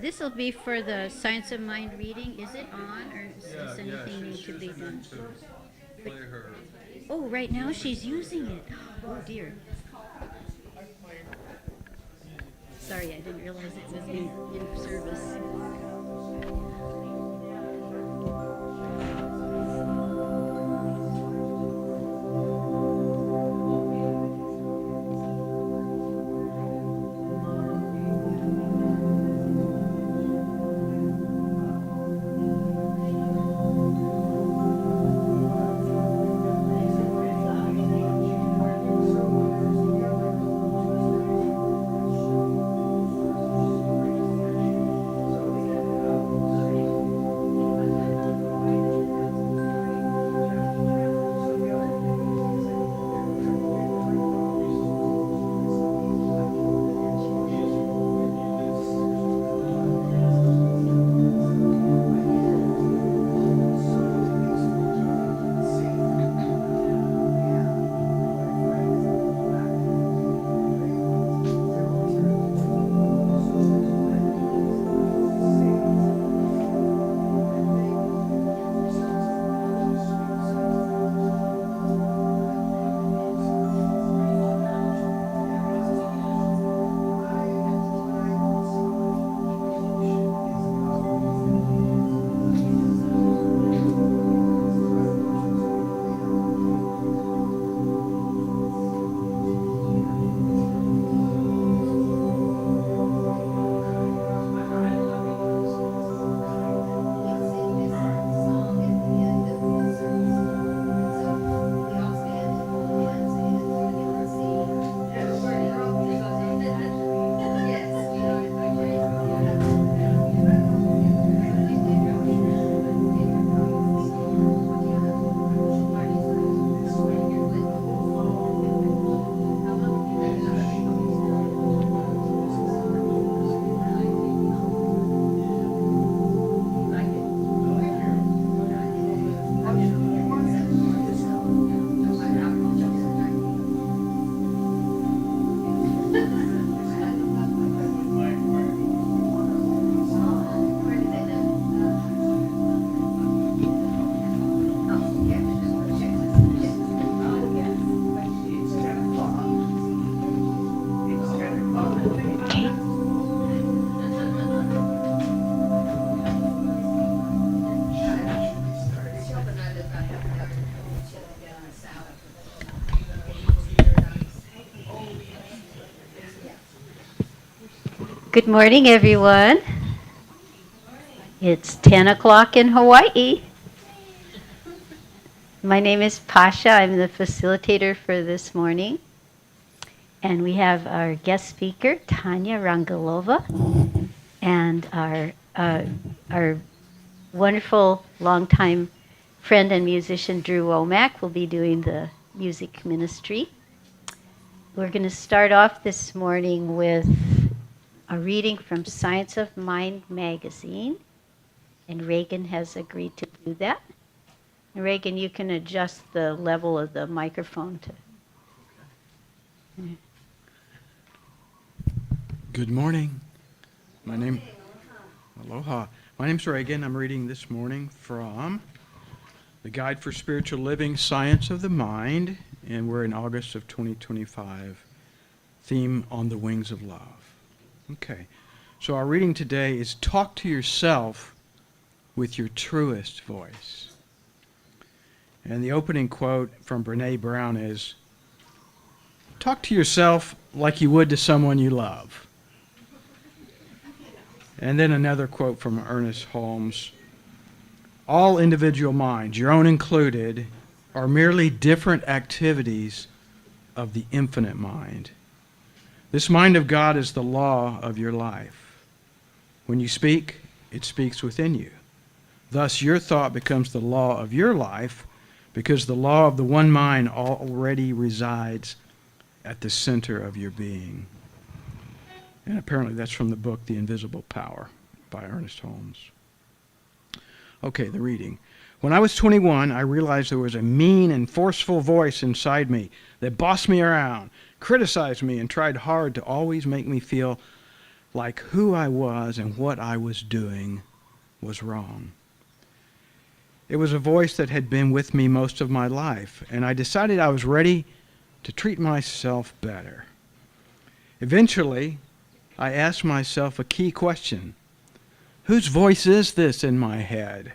This will be for the Science of Mind reading. Is it on, or does anything need to be done? Play her. Oh, right now she's using it. Oh dear. Sorry, I didn't realize it was in service. Good morning, everyone. It's 10 o'clock in Hawaii. My name is Pasha. I'm the facilitator for this morning. And we have our guest speaker, Tania Ranguelova, and our wonderful longtime friend and musician, Drew Womack, will be doing the music ministry. We're going to start off this morning with a reading from Science of Mind magazine, and Reagan has agreed to do that. And Reagan, you can adjust the level of the microphone to. Good morning. Aloha. My name's Reagan. I'm reading this morning from the Guide for Spiritual Living, Science of the Mind, and we're in August of 2025. Theme on the Wings of Love. Okay, so our reading today is Talk to Yourself with Your Truest Voice. And the opening quote from Brene Brown is, talk to yourself like you would to someone you love. And then another quote from Ernest Holmes, all individual minds, your own included, are merely different activities of the infinite mind. This mind of God is the law of your life. When you speak, it speaks within you. Thus, your thought becomes the law of your life because the law of the one mind already resides at the center of your being. And apparently that's from the book The Invisible Power by Ernest Holmes. Okay, the reading. When I was 21, I realized there was a mean and forceful voice inside me that bossed me around, criticized me, and tried hard to always make me feel like who I was and what I was doing was wrong. It was a voice that had been with me most of my life, and I decided I was ready to treat myself better. Eventually, I asked myself a key question. Whose voice is this in my head?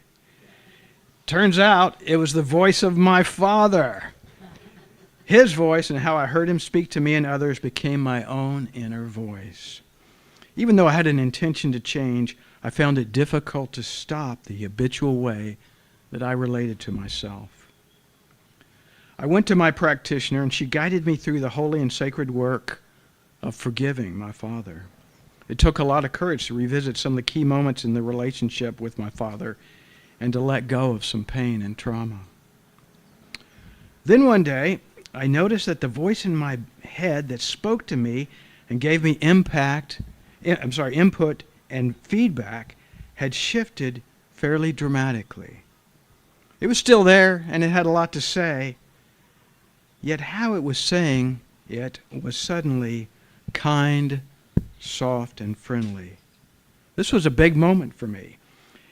Turns out it was the voice of my father. His voice and how I heard him speak to me and others became my own inner voice. Even though I had an intention to change, I found it difficult to stop the habitual way that I related to myself. I went to my practitioner, and she guided me through the holy and sacred work of forgiving my father. It took a lot of courage to revisit some of the key moments in the relationship with my father and to let go of some pain and trauma. Then one day, I noticed that the voice in my head that spoke to me and gave me input and feedback had shifted fairly dramatically. It was still there, and it had a lot to say, yet how it was saying it was suddenly kind, soft, and friendly. This was a big moment for me.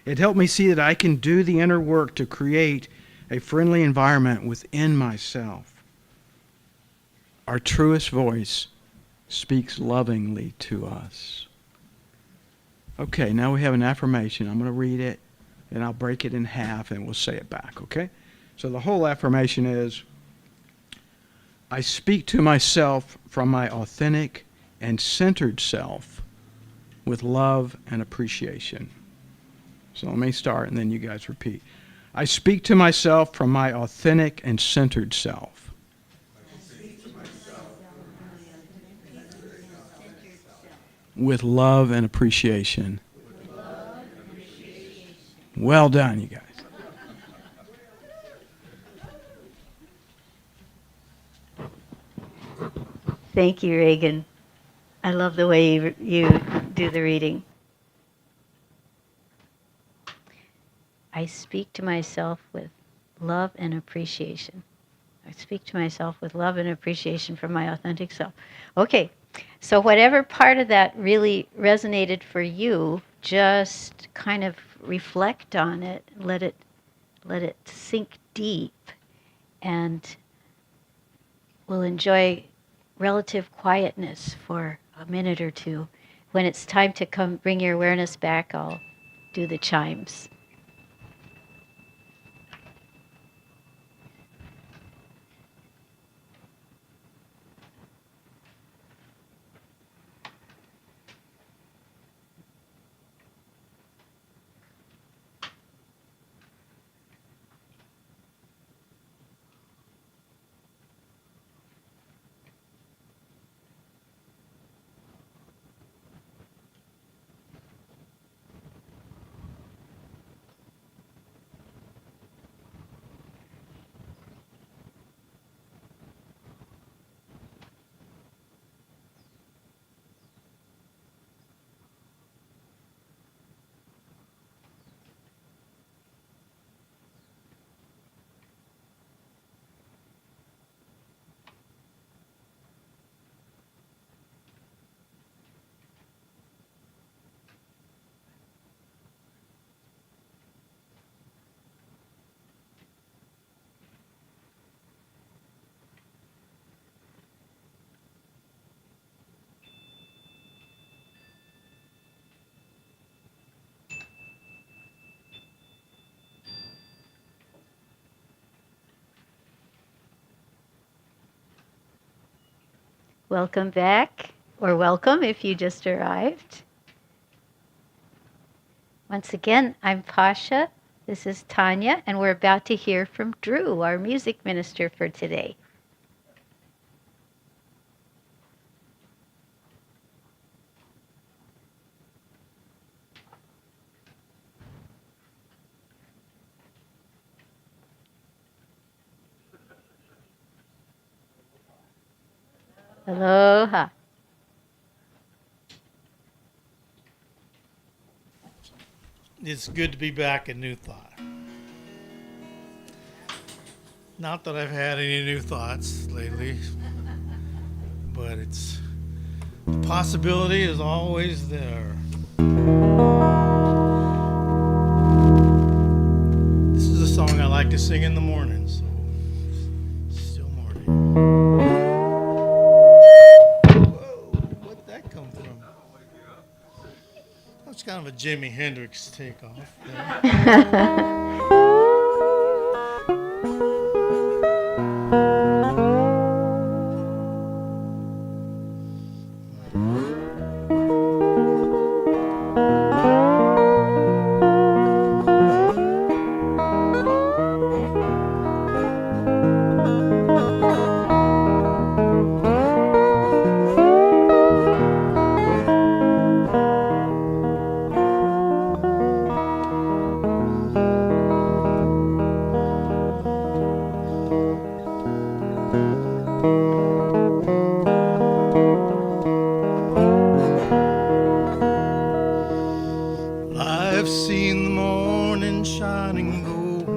It helped me see that I can do the inner work to create a friendly environment within myself. Our truest voice speaks lovingly to us. Okay, now we have an affirmation. I'm going to read it, and I'll break it in half, and we'll say it back, okay? So the whole affirmation is, I speak to myself from my authentic and centered self with love and appreciation. So let me start, and then you guys repeat. I speak to myself from my authentic and centered self. With love and appreciation. Well done, you guys. Thank you, Reagan. I love the way you do the reading. I speak to myself with love and appreciation. I speak to myself with love and appreciation from my authentic self. Okay, so whatever part of that really resonated for you, just kind of reflect on it, let it sink deep, and we'll enjoy relative quietness for a minute or two. When it's time to come bring your awareness back, I'll do the chimes. Welcome back, or welcome if you just arrived. Once again, I'm Pasha, this is Tania, and we're about to hear from Drew, our music minister for today. Aloha. It's good to be back in New Thought. Not that I've had any new thoughts lately, but it's The possibility is always there. This is a song I like to sing in the morning, so still morning. Whoa, where'd that come from? That's kind of a Jimi Hendrix takeoff there. I've seen the morning shining gold,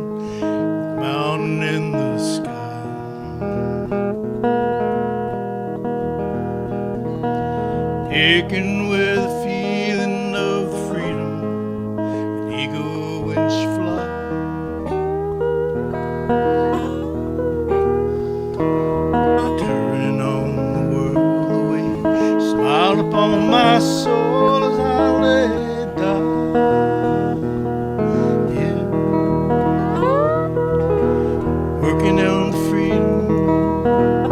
mountain in the sky. Aching with a feeling of freedom, an eagle when she flies. Turning on the world away, smiled upon my soul as I lay down. Working on the freedom in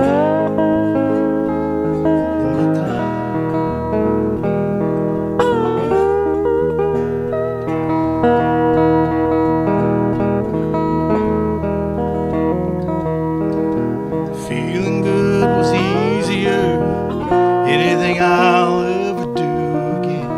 my time. Feeling good was easier, anything I'll ever do again.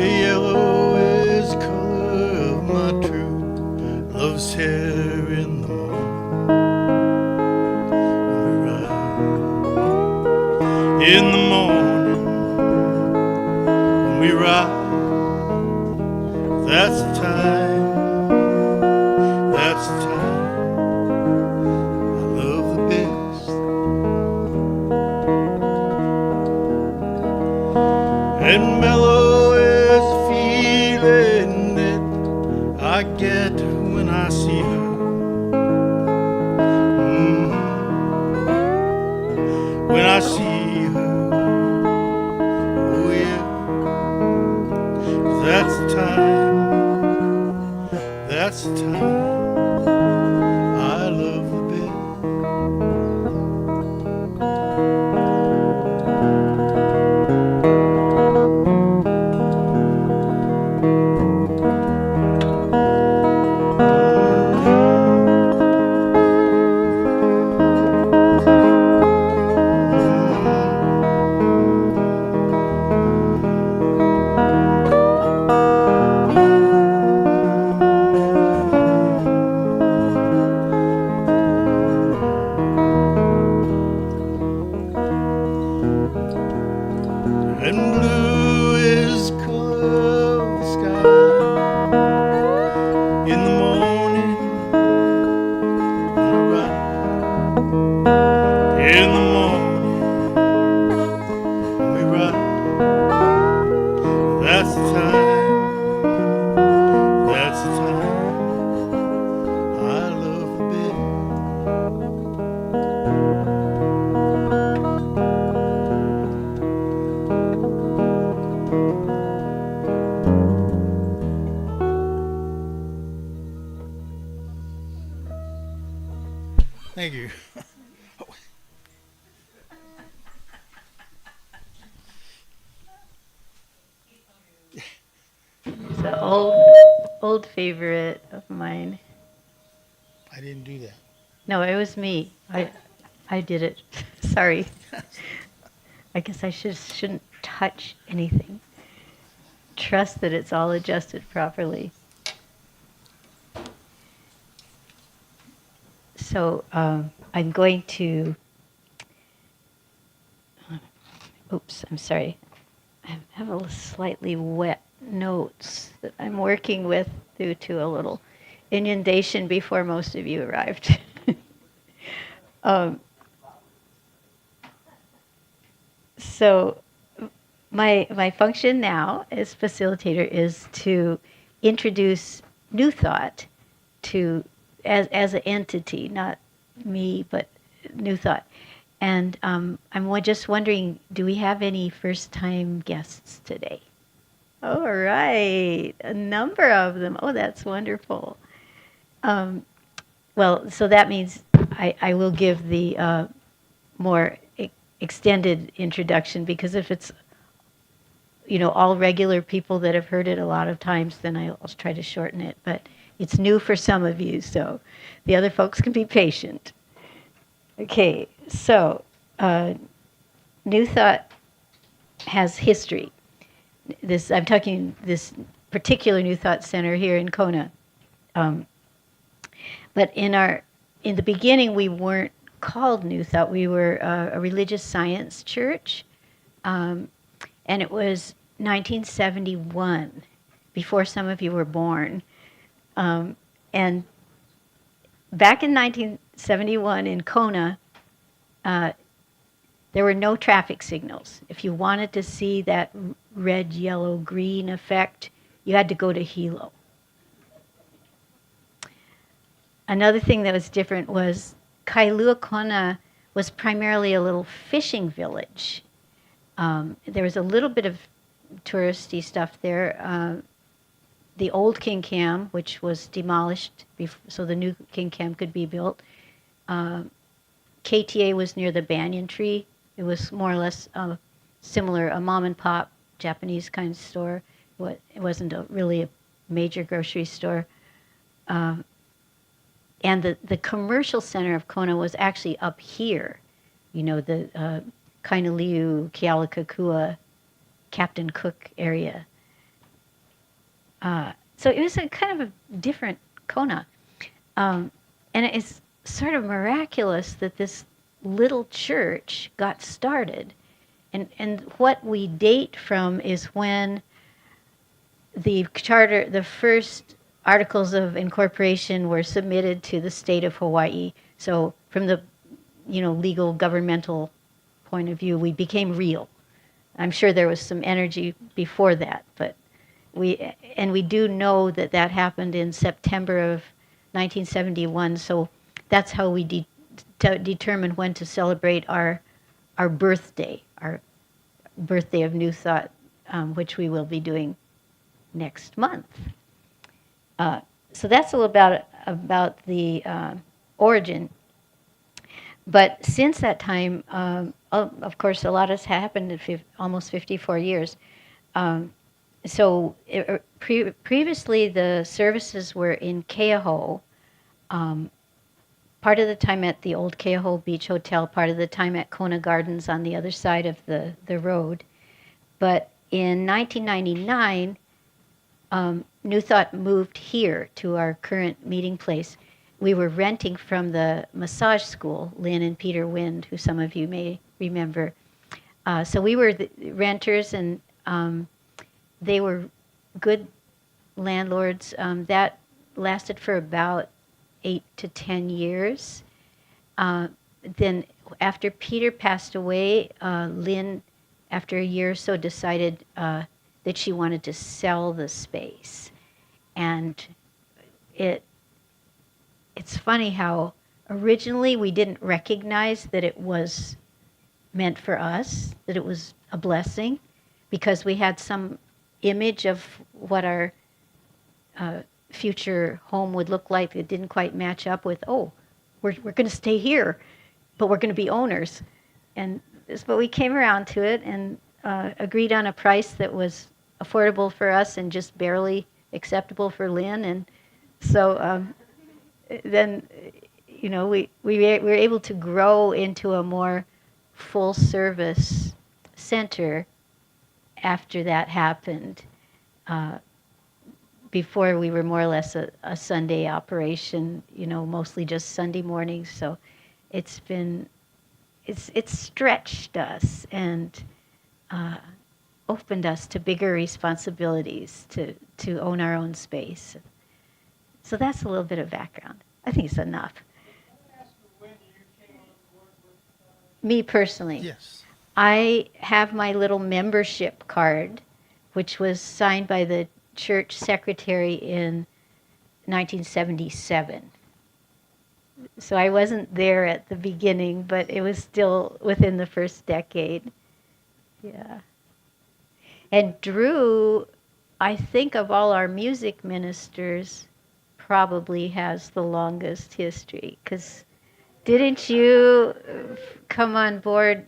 Yellow is the color of my true love's hair in the morning. In the morning when we ride, that's the time, that's the time I love the best. And mellow is the feeling that I get when I see her. When I see her, oh yeah, that's the time, that's the time I love the best. And blue is the color of the sky in the morning when I ride. In the morning when we ride, that's the time, that's the time I love the best. Thank you. It's an old favorite of mine. I didn't do that. No, it was me. I did it. Sorry. I guess I shouldn't touch anything. Trust that it's all adjusted properly. So I'm going to. Oops, I'm sorry. I have a slightly wet notes that I'm working with due to a little inundation before most of you arrived. um, so my function now as facilitator is to introduce new thought to as an entity, not me, but new thought. And I'm just wondering, do we have any first-time guests today? All right, a number of them. Oh, that's wonderful. Well, so that means I will give the more extended introduction, because if it's all regular people that have heard it a lot of times, then I'll try to shorten it. But it's new for some of you, so the other folks can be patient. Okay, so New Thought has history. I'm talking this particular New Thought Center here in Kona. But in the beginning, we weren't called New Thought. We were a religious science church, and it was 1971, before some of you were born. And back in 1971 in Kona, there were no traffic signals. If you wanted to see that red, yellow, green effect, you had to go to Hilo. Another thing that was different was Kailua Kona was primarily a little fishing village. There was a little bit of touristy stuff there. The old King Cam, which was demolished so the new King Cam could be built. KTA was near the banyan tree. It was more or less similar, a mom and pop Japanese kind of store. It wasn't really a major grocery store. And the commercial center of Kona was actually up here. The Kainaliu, Kealakekua, Captain Cook area. So it was a kind of a different Kona. And it's sort of miraculous that this little church got started. And what we date from is when the charter, the first articles of incorporation were submitted to the state of Hawaii. So from the legal governmental point of view, we became real. I'm sure there was some energy before that, but we do know that happened in September of 1971. So that's how we determine when to celebrate our birthday of New Thought, which we will be doing next month. So that's a little about the origin. But since that time, of course, a lot has happened in almost 54 years. Previously, the services were in Keauhou, part of the time at the old Keauhou Beach Hotel, part of the time at Kona Gardens on the other side of the road. But in 1999, New Thought moved here to our current meeting place. We were renting from the massage school, Lynn and Peter Wind, who some of you may remember. So we were the renters, and they were good landlords. That lasted for about 8 to 10 years. Then after Peter passed away, Lynn, after a year or so, decided that she wanted to sell the space. And it's funny how originally we didn't recognize that it was meant for us, that it was a blessing, because we had some image of what our future home would look like that didn't quite match up with, we're going to stay here, but we're going to be owners. But we came around to it and agreed on a price that was affordable for us and just barely acceptable for Lynn. And so then, we were able to grow into a more full-service center after that happened. Before, we were more or less a Sunday operation, mostly just Sunday mornings. So it's stretched us, and opened us to bigger responsibilities, to own our own space. So that's a little bit of background. I think it's enough. Me personally, Yes. I have my little membership card, which was signed by the church secretary in 1977. So I wasn't there at the beginning, but it was still within the first decade. Yeah. And Drew, I think of all our music ministers, probably has the longest history. Because didn't you come on board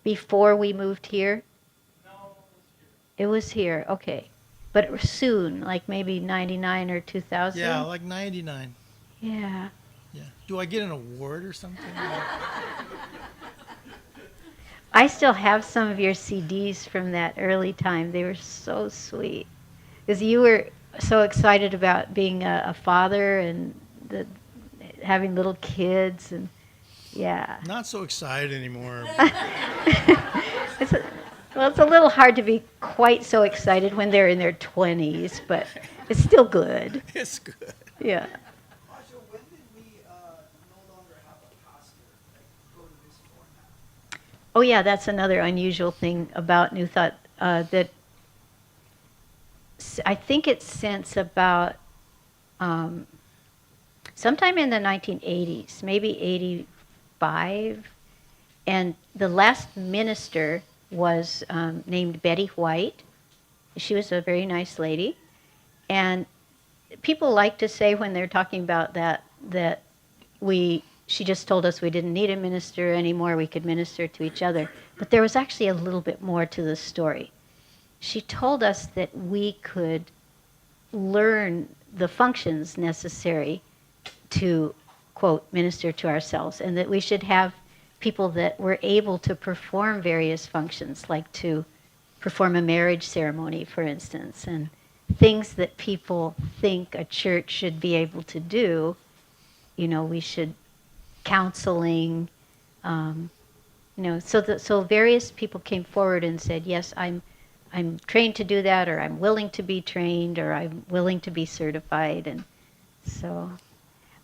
before we moved here? It was here, okay. But soon, like maybe 99 or 2000? Yeah, like 99. Yeah. Yeah. Do I get an award or something? I still have some of your CDs from that early time. They were so sweet. Because you were so excited about being a father and having little kids and yeah. Not so excited anymore. It's a, well, it's a little hard to be quite so excited when they're in their 20s, but it's still good. It's good. Yeah. Marshall, when did we no longer have a pastor, like go to this format? Oh, yeah, that's another unusual thing about New Thought that I think it's since about sometime in the 1980s, maybe 85. And the last minister was named Betty White. She was a very nice lady. And people like to say when they're talking about that, she just told us we didn't need a minister anymore, we could minister to each other. But there was actually a little bit more to the story. She told us that we could learn the functions necessary to, quote, minister to ourselves, and that we should have people that were able to perform various functions, like to perform a marriage ceremony, for instance, and things that people think a church should be able to do. You know, we should counseling. So various people came forward and said, yes, I'm trained to do that, or I'm willing to be trained, or I'm willing to be certified, and so.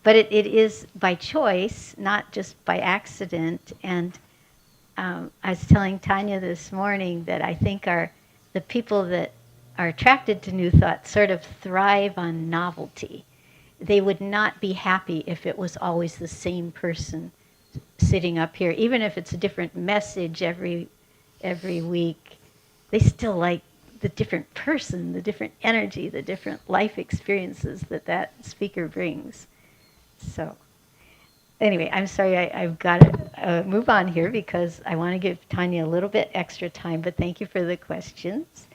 But it is by choice, not just by accident. And I was telling Tania this morning that I think the people that are attracted to New Thought sort of thrive on novelty. They would not be happy if it was always the same person sitting up here, even if it's a different message every week. They still like the different person, the different energy, the different life experiences that speaker brings. So anyway, I'm sorry, I've got to move on here because I want to give Tania a little bit extra time, but thank you for the questions.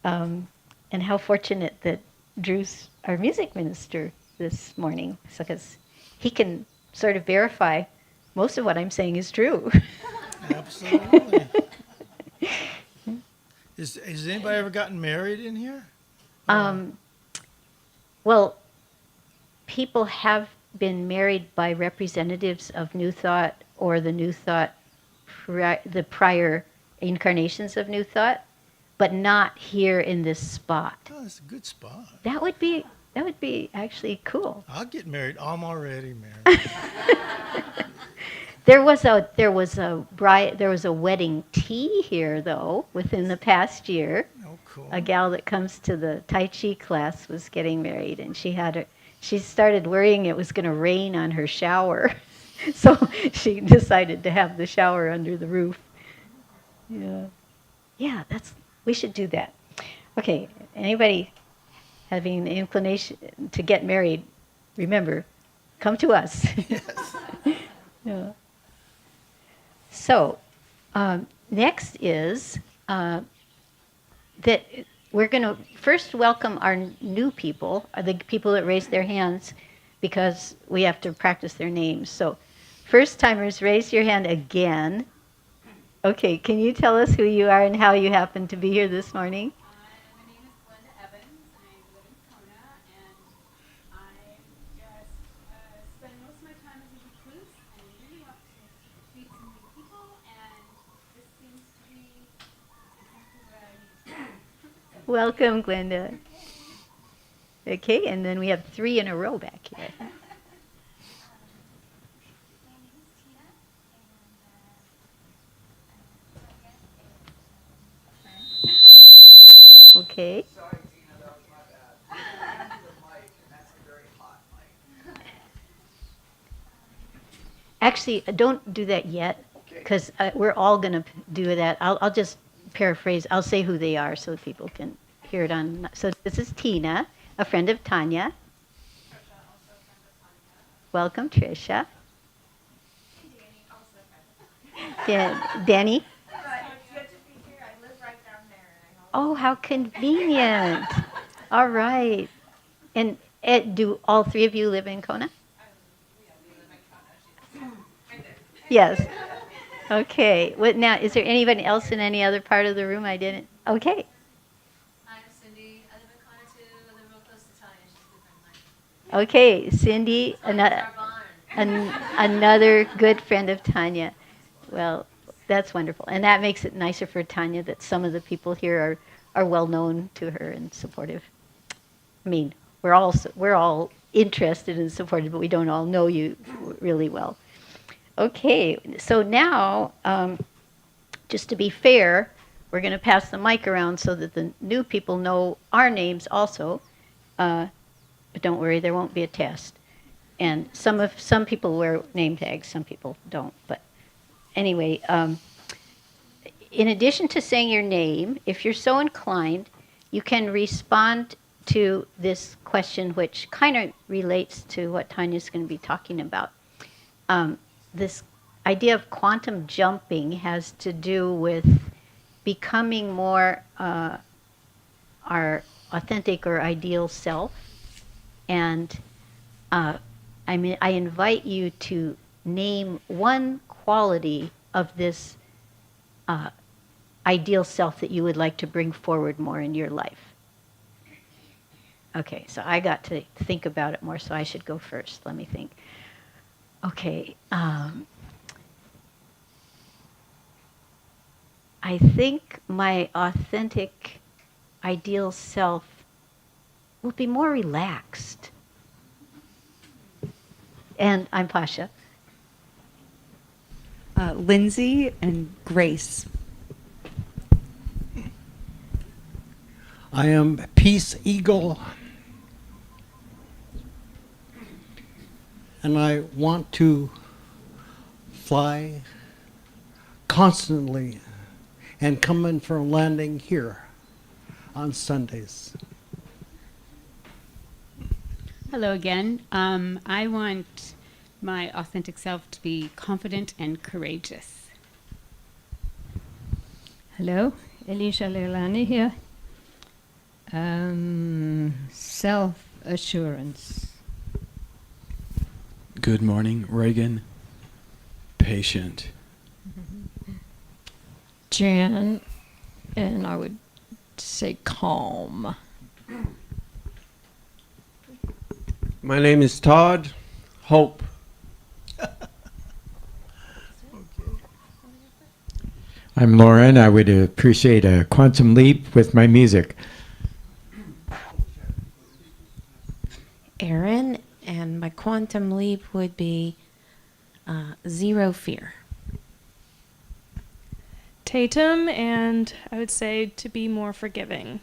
And how fortunate that Drew's our music minister this morning, because he can sort of verify most of what I'm saying is true. Absolutely. Has anybody ever gotten married in here? Well, people have been married by representatives of New Thought or the New Thought, the prior incarnations of New Thought, but not here in this spot. Oh, it's a good spot. That would be actually cool. I'll get married. I'm already married. There was a wedding tea here though within the past year. Oh, cool. A gal that comes to the Tai Chi class was getting married, and she started worrying it was going to rain on her shower, so she decided to have the shower under the roof. Yeah, we should do that. Okay, anybody having the inclination to get married, remember, come to us. Yes. Yeah. So, next is that we're going to first welcome our new people, the people that raised their hands, because we have to practice their names. So, first timers, raise your hand again. Okay, can you tell us who you are and how you happen to be here this morning? My name is Glenda Evans, and I live in Kona, and I just spend most of my time as a recluse, and I really want to meet some new people, and this seems to be Welcome, Glenda. Okay, and then we have 3 in a row back here. My name is Tina, and Okay. Sorry, Tina, that was my bad. I handed you the mic, and that's a very hot mic. Actually, don't do that yet, because we're all going to do that. I'll just paraphrase. I'll say who they are so people can hear it on. So this is Tina, a friend of Tanya. Trisha, also a friend of Tanya. Welcome, Trisha. And Danny, also a friend of Tanya. Danny. It's good to be here. I live right down there, and I Oh, how convenient. All right. And do all 3 of you live in Kona? Yes. Okay. What now? Is there anybody else in any other part of the room I didn't? Okay. I'm Cindy. I live in Kona too. I live real close to Tanya. She's a good friend of mine. Okay, Cindy, Tanya's our barn. another good friend of Tanya. Well, that's wonderful, and that makes it nicer for Tanya that some of the people here are well known to her and supportive. I mean, we're all interested and supportive, but we don't all know you really well. Okay, so now, just to be fair, we're going to pass the mic around so that the new people know our names also. But don't worry, there won't be a test. And some people wear name tags, some people don't. But anyway, in addition to saying your name, if you're so inclined, you can respond to this question, which kind of relates to what Tanya's going to be talking about. This idea of quantum jumping has to do with becoming more our authentic or ideal self. And I invite you to name one quality of this ideal self that you would like to bring forward more in your life. Okay, so I got to think about it more, so I should go first. Let me think. Okay. I think my authentic, ideal self will be more relaxed. And I'm Pasha. Lindsay and Grace. I am Peace Eagle, and I want to fly constantly and come in for a landing here on Sundays. Hello again. I want my authentic self to be confident and courageous. Hello, Elisha Leilani here. Self-assurance. Good morning, Reagan. Patient. Jan, and I would say calm. My name is Todd. Hope. I'm Lauren. I would appreciate a quantum leap with my music. Erin, and my quantum leap would be zero fear. Tatum, and I would say to be more forgiving.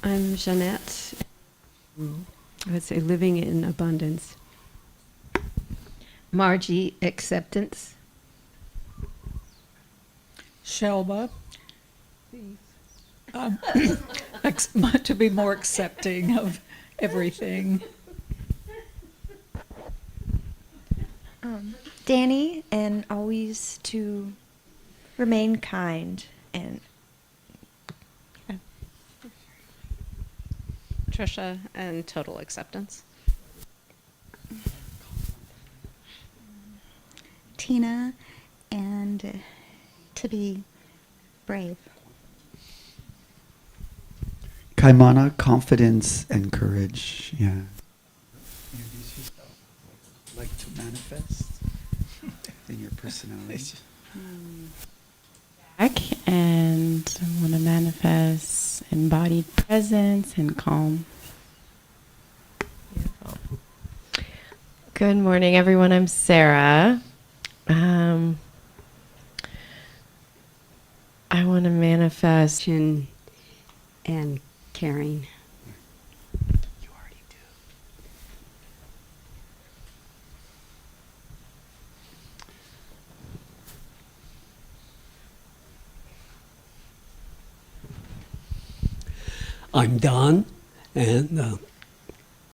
I'm Jeanette. I would say living in abundance. Margie, acceptance. Shelba. To be more accepting of everything. Danny, and always to remain kind and Trisha and total acceptance. Tina, and to be brave. Kaimana, confidence and courage. Yeah. Introduce yourself. Like to manifest in your personality. and I want to manifest embodied presence and calm. Good morning, everyone. I'm Sarah. I want to manifest and caring. I'm Don, and